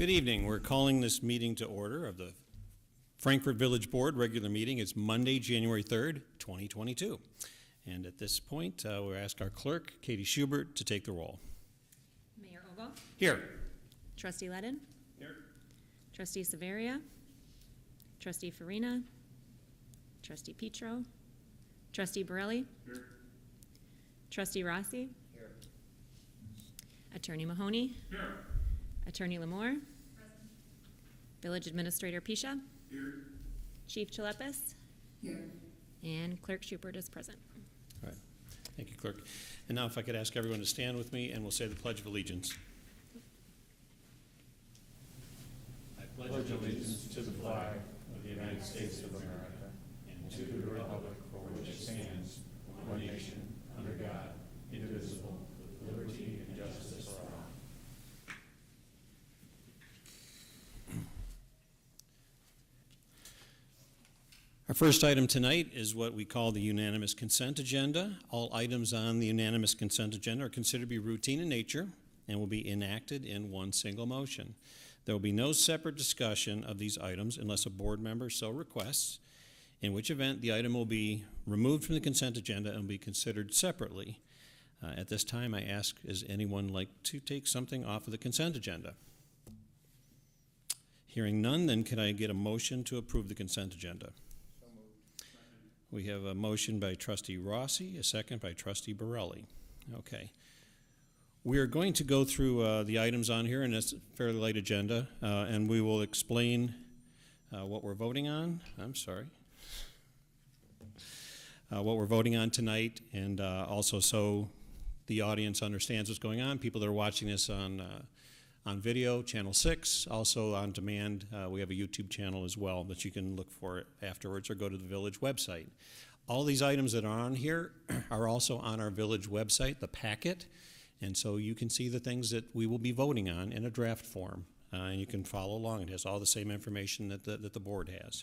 Good evening. We're calling this meeting to order of the Frankfort Village Board regular meeting. It's Monday, January 3rd, 2022. And at this point, we'll ask our clerk, Katie Schubert, to take the roll. Mayor Ogle? Here. Trustee Ledden? Here. Trustee Severia? Trustee Farina? Trustee Petro? Trustee Borelli? Here. Trustee Rossi? Here. Attorney Mahoney? Here. Attorney Lamore? Present. Village Administrator Pisha? Here. Chief Chalepis? Here. And Clerk Schubert is present. All right. Thank you, Clerk. And now if I could ask everyone to stand with me and we'll say the Pledge of Allegiance. I pledge allegiance to the flag of the United States of America and to the republic for which it stands, one nation, under God, indivisible, with liberty and justice for all. Our first item tonight is what we call the unanimous consent agenda. All items on the unanimous consent agenda are considered to be routine in nature and will be enacted in one single motion. There will be no separate discussion of these items unless a board member so requests, in which event the item will be removed from the consent agenda and will be considered separately. At this time, I ask, does anyone like to take something off of the consent agenda? Hearing none, then can I get a motion to approve the consent agenda? We have a motion by Trustee Rossi, a second by Trustee Borelli. Okay. We are going to go through the items on here, and it's a fairly light agenda, and we will explain what we're voting on. I'm sorry. What we're voting on tonight, and also so the audience understands what's going on. People that are watching this on video, Channel 6, also on demand. We have a YouTube channel as well that you can look for afterwards or go to the village website. All these items that are on here are also on our village website, the packet, and so you can see the things that we will be voting on in a draft form, and you can follow along. It has all the same information that the board has.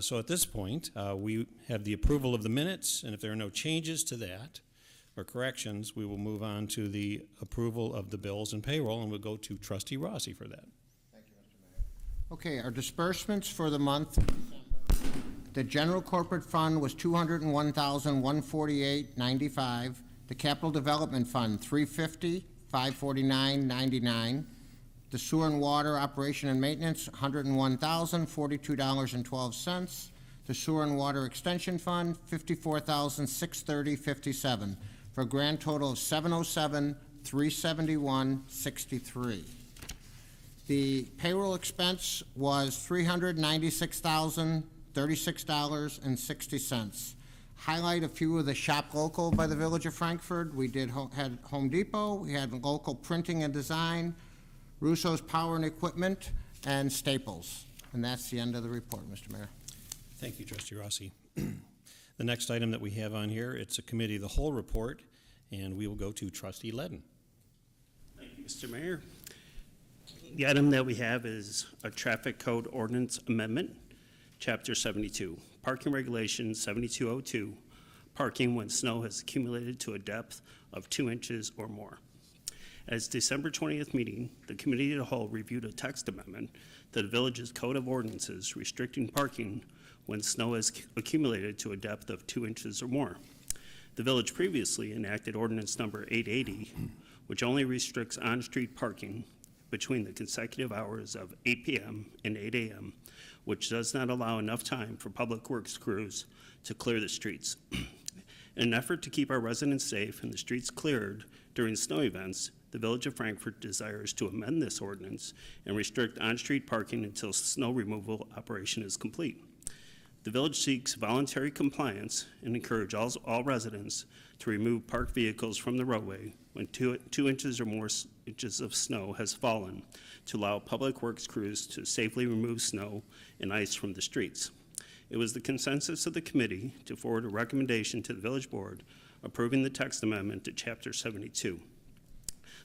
So at this point, we have the approval of the minutes, and if there are no changes to that, or corrections, we will move on to the approval of the bills and payroll, and we'll go to Trustee Rossi for that. Thank you, Mr. Mayor. Okay, our disbursements for the month. The general corporate fund was $201,148.95. The capital development fund, $350,549.99. The sewer and water operation and maintenance, $101,042.12. The sewer and water extension fund, $54,630.57. For a grand total of $707,371.63. The payroll expense was $396,036.60. Highlight a few of the shop local by the Village of Frankfort. We had Home Depot, we had local printing and design, Russo's Power and Equipment, and Staples. And that's the end of the report, Mr. Mayor. Thank you, Trustee Rossi. The next item that we have on here, it's a committee of the whole report, and we will go to Trustee Ledden. Thank you, Mr. Mayor. The item that we have is a traffic code ordinance amendment, Chapter 72, Parking Regulations 7202, parking when snow has accumulated to a depth of 2 inches or more. At its December 20th meeting, the Committee of the Whole reviewed a text amendment to the Village's Code of Ordinances restricting parking when snow has accumulated to a depth of 2 inches or more. The Village previously enacted Ordinance Number 880, which only restricts on-street parking between the consecutive hours of 8 p.m. and 8 a.m., which does not allow enough time for public works crews to clear the streets. In an effort to keep our residents safe and the streets cleared during snow events, the Village of Frankfort desires to amend this ordinance and restrict on-street parking until snow removal operation is complete. The Village seeks voluntary compliance and encourage all residents to remove parked vehicles from the roadway when 2 inches or more inches of snow has fallen to allow public works crews to safely remove snow and ice from the streets. It was the consensus of the committee to forward a recommendation to the Village Board approving the text amendment to Chapter 72.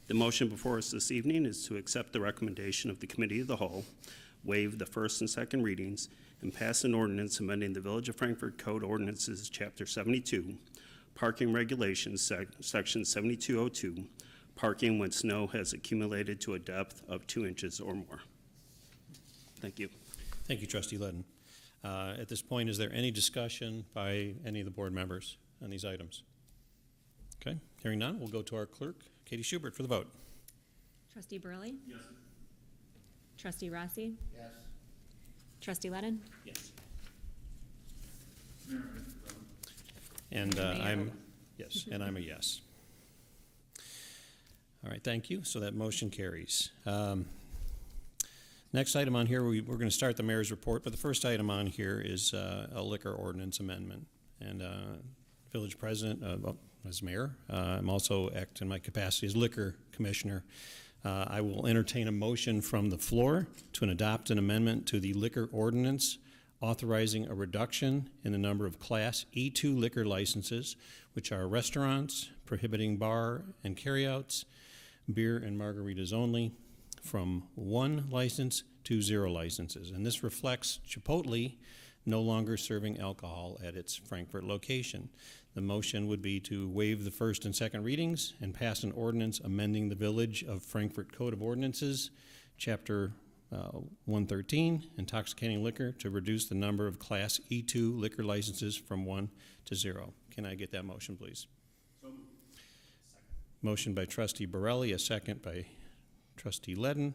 The motion before us this evening is to accept the recommendation of the Committee of the Whole, waive the first and second readings, and pass an ordinance amending the Village of Frankfort Code Ordinances, Chapter 72, Parking Regulations, Section 7202, parking when snow has accumulated to a depth of 2 inches or more. Thank you. Thank you, Trustee Ledden. At this point, is there any discussion by any of the board members on these items? Okay, hearing none, we'll go to our clerk, Katie Schubert, for the vote. Trustee Burley? Yes. Trustee Rossi? Yes. Trustee Ledden? Yes. And Mayor I'm, yes, and I'm a yes. All right, thank you. So that motion carries. Next item on here, we're going to start the mayor's report, but the first item on here is a liquor ordinance amendment. And village president, well, as mayor, I'm also acting in my capacity as liquor commissioner. I will entertain a motion from the floor to adopt an amendment to the liquor ordinance authorizing a reduction in the number of Class E2 liquor licenses, which are restaurants, prohibiting bar and carryouts, beer and margaritas only, from 1 license to 0 licenses. And this reflects Chipotle no longer serving alcohol at its Frankfort location. The motion would be to waive the first and second readings and pass an ordinance amending the Village of Frankfort Code of Ordinances, Chapter 113, intoxicating liquor, to reduce the number of Class E2 liquor licenses from 1 to 0. Can I get that motion, please? Motion by Trustee Borelli, a second by Trustee Ledden.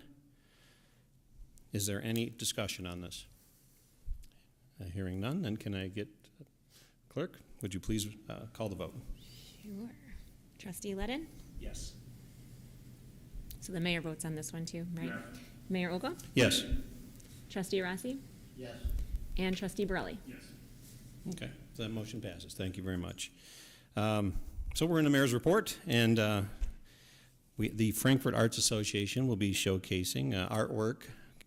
Is there any discussion on this? Hearing none, then can I get, clerk, would you please call the vote? Sure. Trustee Ledden? Yes. So the mayor votes on this one too, right? Mayor Ogle? Yes. Trustee Rossi? Yes. And Trustee Burley? Yes. Okay, so that motion passes. Thank you very much. So we're in the mayor's report, and the Frankfort Arts Association will be showcasing artwork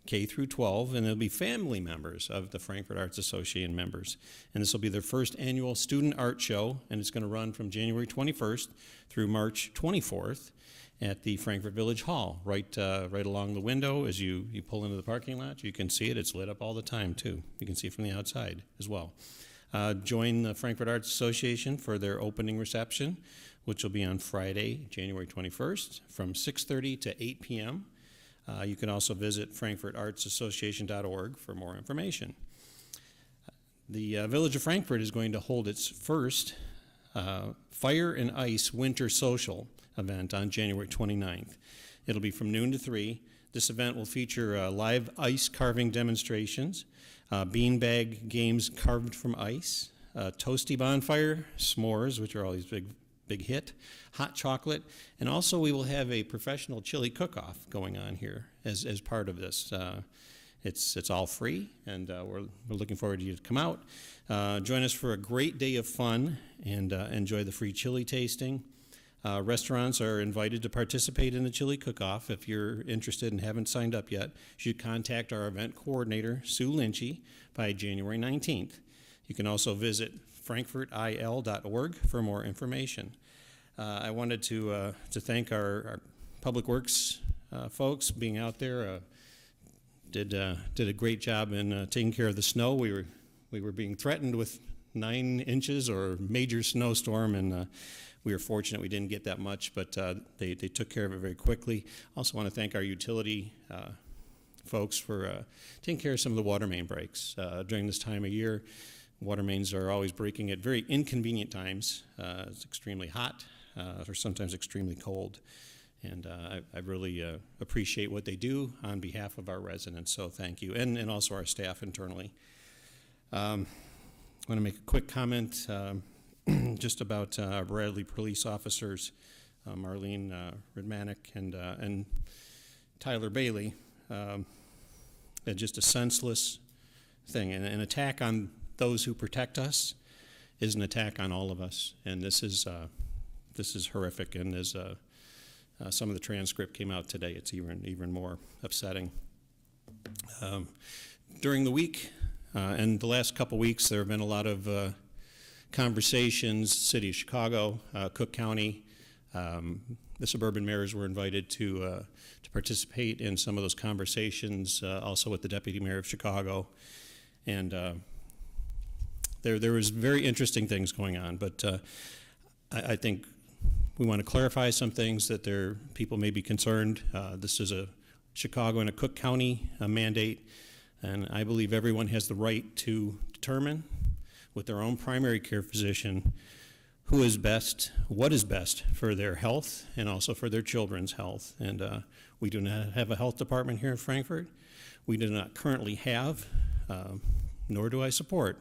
K through 12, and there'll be family members of the Frankfort Arts Association members. And this will be their first annual student art show, and it's going to run from January 21st through March 24th at the Frankfort Village Hall, right along the window as you pull into the parking lot. You can see it. It's lit up all the time, too. You can see it from the outside as well. Join the Frankfort Arts Association for their opening reception, which will be on Friday, January 21st, from 6:30 to 8 p.m. You can also visit frankfortartsassociation.org for more information. The Village of Frankfort is going to hold its first Fire and Ice Winter Social event on January 29th. It'll be from noon to 3. This event will feature live ice carving demonstrations, beanbag games carved from ice, toasty bonfire, s'mores, which are always big hit, hot chocolate, and also we will have a professional chili cook-off going on here as part of this. It's all free, and we're looking forward to you to come out. Join us for a great day of fun and enjoy the free chili tasting. Restaurants are invited to participate in the chili cook-off. If you're interested and haven't signed up yet, you should contact our event coordinator, Sue Lynchy, by January 19th. You can also visit frankfortil.org for more information. I wanted to thank our Public Works folks being out there. Did a great job in taking care of the snow. We were being threatened with 9 inches or major snowstorm, and we were fortunate we didn't get that much, but they took care of it very quickly. Also want to thank our utility folks for taking care of some of the water main breaks during this time of year. Water mains are always breaking at very inconvenient times. It's extremely hot or sometimes extremely cold. And I really appreciate what they do on behalf of our residents, so thank you, and also our staff internally. I want to make a quick comment just about our Bradley police officers, Marlene Ridmanick and Tyler Bailey. Just a senseless thing, and an attack on those who protect us is an attack on all of us, and this is horrific, and as some of the transcript came out today, it's even more upsetting. During the week and the last couple weeks, there have been a lot of conversations. City of Chicago, Cook County, the suburban mayors were invited to participate in some of those conversations. Also with the deputy mayor of Chicago, and there was very interesting things going on. But I think We want to clarify some things that people may be concerned. This is a Chicago and a Cook County mandate, and I believe everyone has the right to determine with their own primary care physician who is best, what is best for their health and also for their children's health. And we do not have a health department here in Frankfort. We do not currently have, nor do I support,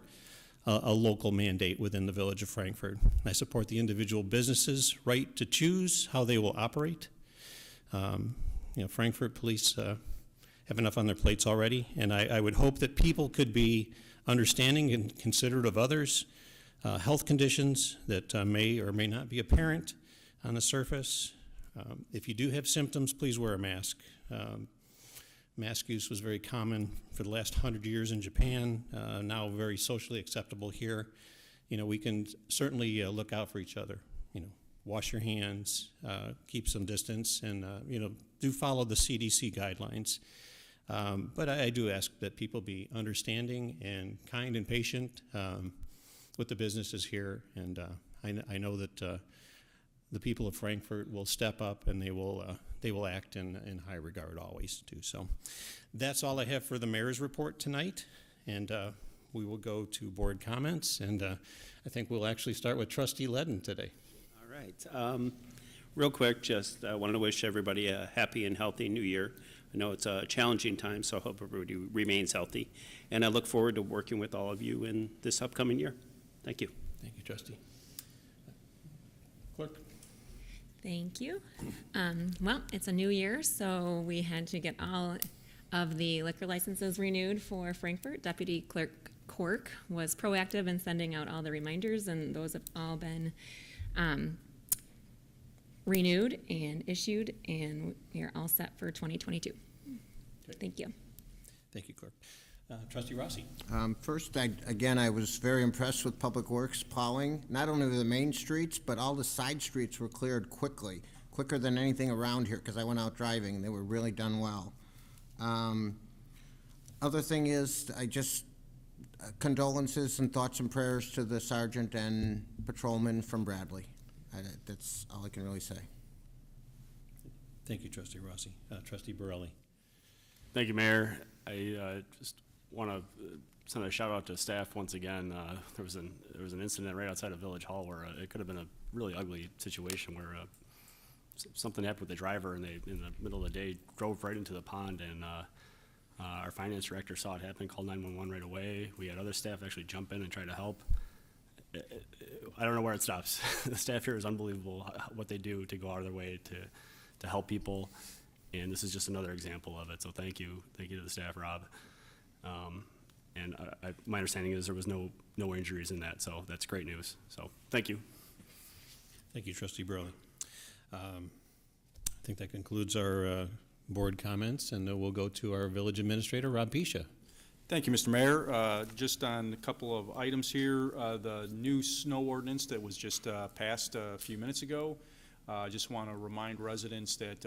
a local mandate within the village of Frankfort. I support the individual businesses' right to choose how they will operate. Frankfort police have enough on their plates already, and I would hope that people could be understanding and considerate of others' health conditions that may or may not be apparent on the surface. If you do have symptoms, please wear a mask. Mask use was very common for the last 100 years in Japan, now very socially acceptable here. We can certainly look out for each other. Wash your hands, keep some distance, and do follow the CDC guidelines. But I do ask that people be understanding and kind and patient with the businesses here, and I know that the people of Frankfort will step up and they will act in high regard always too. So that's all I have for the mayor's report tonight, and we will go to board comments, and I think we'll actually start with Trustee Ledden today. All right. Real quick, just wanted to wish everybody a happy and healthy new year. I know it's a challenging time, so I hope everybody remains healthy. And I look forward to working with all of you in this upcoming year. Thank you. Thank you, Trustee. Clerk. Thank you. Well, it's a new year, so we had to get all of the liquor licenses renewed for Frankfort. Deputy Clerk Cork was proactive in sending out all the reminders, and those have all been renewed and issued, and we are all set for 2022. Okay. Thank you. Thank you, Clerk. Trustee Rossi. First, I was very impressed with Public Works plowing, not only the main streets, but all the side streets were cleared quicker than anything around here, because I went out driving, and they were really done well. Other thing is, condolences and thoughts and prayers to the sergeant and patrolman from Bradley. That's all I can really say. Thank you, Trustee Rossi. Trustee Borelli. Thank you, Mayor. I just want to send a shout out to staff once again. There was an incident right outside of Village Hall where it could have been a really ugly situation where something happened with the driver, and they, in the middle of the day, drove right into the pond, and our finance director saw it happen, called 911 right away. We had other staff actually jump in and try to help. I don't know where it stops. The staff here is unbelievable what they do to go out of their way to help people, and this is just another example of it. So thank you to the staff, Rob. And my understanding is there was no injuries in that, so that's great news. So thank you. Thank you, Trustee Borelli. I think that concludes our board comments, and we'll go to our village administrator, Rob Pisha. Thank you, Mr. Mayor. Just on a couple of items here, the new snow ordinance that was just passed a few minutes ago. I just want to remind residents that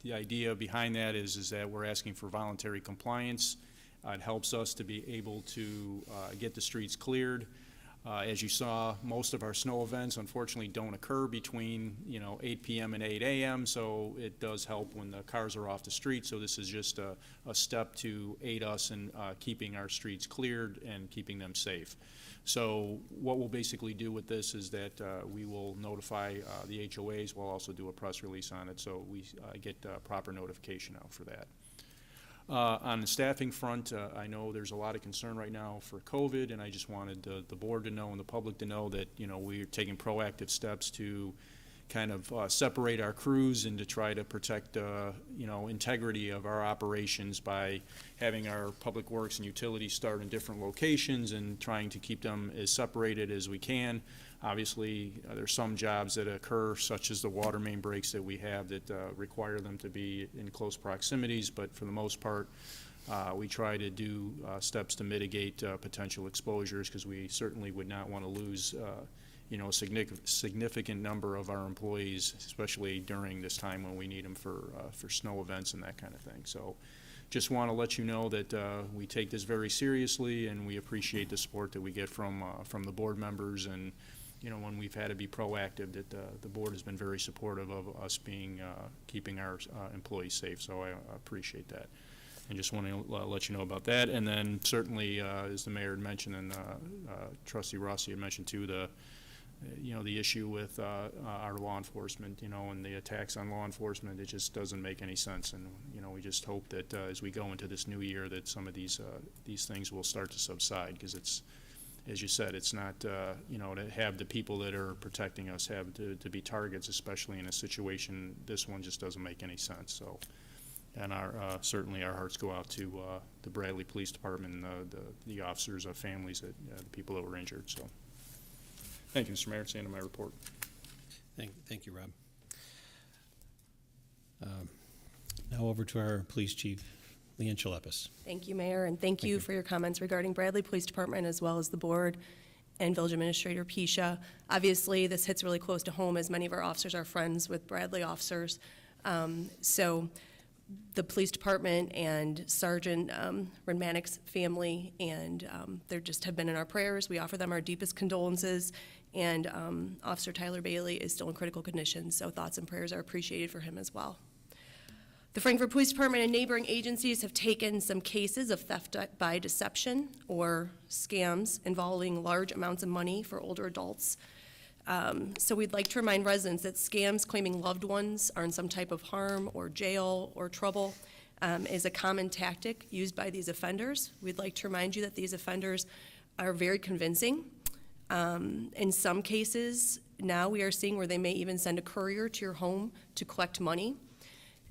the idea behind that is that we're asking for voluntary compliance. It helps us to be able to get the streets cleared. As you saw, most of our snow events unfortunately don't occur between 8 p.m. and 8 a.m., so it does help when the cars are off the street. So this is just a step to aid us in keeping our streets cleared and keeping them safe. So what we'll basically do with this is that we will notify the HOAs. We'll also do a press release on it, so we get proper notification out for that. On the staffing front, I know there's a lot of concern right now for COVID, and I just wanted the board to know and the public to know that we're taking proactive steps to kind of separate our crews and to try to protect integrity of our operations by having our public works and utilities start in different locations and trying to keep them as separated as we can. Obviously, there's some jobs that occur, such as the water main breaks that we have that require them to be in close proximities, but for the most part, we try to do steps to mitigate potential exposures, because we certainly would not want to lose a significant number of our employees, especially during this time when we need them for snow events and that kind of thing. So just want to let you know that we take this very seriously, and we appreciate the support that we get from the board members and when we've had to be proactive, that the board has been very supportive of us keeping our employees safe, so I appreciate that. And just want to let you know about that. And then certainly, as the mayor had mentioned and Trustee Rossi had mentioned too, the issue with our law enforcement, and the attacks on law enforcement, it just doesn't make any sense. And, we just hope that as we go into this new year that some of these things will start to subside, because it's, as you said, it's not, to have the people that are protecting us have to be targets, especially in a situation, this one just doesn't make any sense. So, and certainly our hearts go out to the Bradley Police Department, and the officers' families, the people that were injured. So, thank you, Mr. Mayor. It's the end of my report. Thank you, Rob. Now over to our police chief, Leanne Chalepis. Thank you, Mayor, and thank you for your comments regarding Bradley Police Department, as well as the board and Village Administrator Pisha. Obviously, this hits really close to home, as many of our officers are friends with Bradley officers. So the police department and Sergeant Redmanic's family, and they just have been in our prayers. We offer them our deepest condolences, and Officer Tyler Bailey is still in critical condition, so thoughts and prayers are appreciated for him as well. The Frankfort Police Department and neighboring agencies have taken some cases of theft by deception or scams involving large amounts of money for older adults. So we'd like to remind residents that scams claiming loved ones are in some type of harm or jail or trouble is a common tactic used by these offenders. We'd like to remind you that these offenders are very convincing. In some cases, now we are seeing where they may even send a courier to your home to collect money.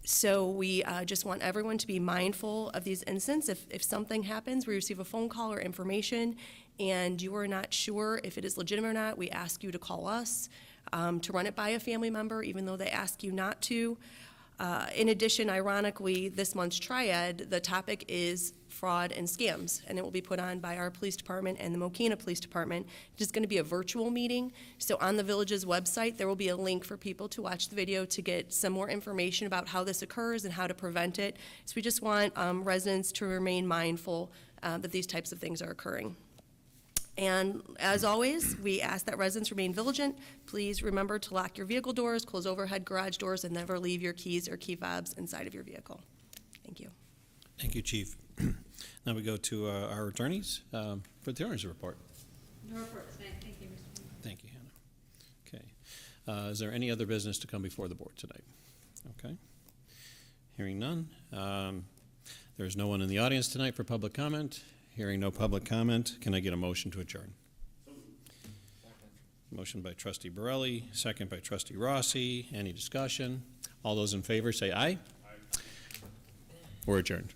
So we just want everyone to be mindful of these incidents. If something happens, we receive a phone call or information, and you are not sure if it is legitimate or not, we ask you to call us to run it by a family member, even though they ask you not to. In addition, ironically, this month's triad, the topic is fraud and scams, and it will be put on by our police department and the Mokena Police Department. It is going to be a virtual meeting, so on the village's website, there will be a link for people to watch the video to get some more information about how this occurs and how to prevent it. So we just want residents to remain mindful that these types of things are occurring. And as always, we ask that residents remain vigilant. Please remember to lock your vehicle doors, close overhead garage doors, and never leave your keys or key fobs inside of your vehicle. Thank you. Thank you, Chief. Now we go to our attorneys for the attorney's report. No report tonight. Thank you, Mr. Mayor. Thank you, Hannah. Okay. Is there any other business to come before the board tonight? Okay. Hearing none. There's no one in the audience tonight for public comment. Hearing no public comment, can I get a motion to adjourn? Motion by Trustee Borelli, second by Trustee Rossi. Any discussion? All those in favor say aye. Aye. We're adjourned.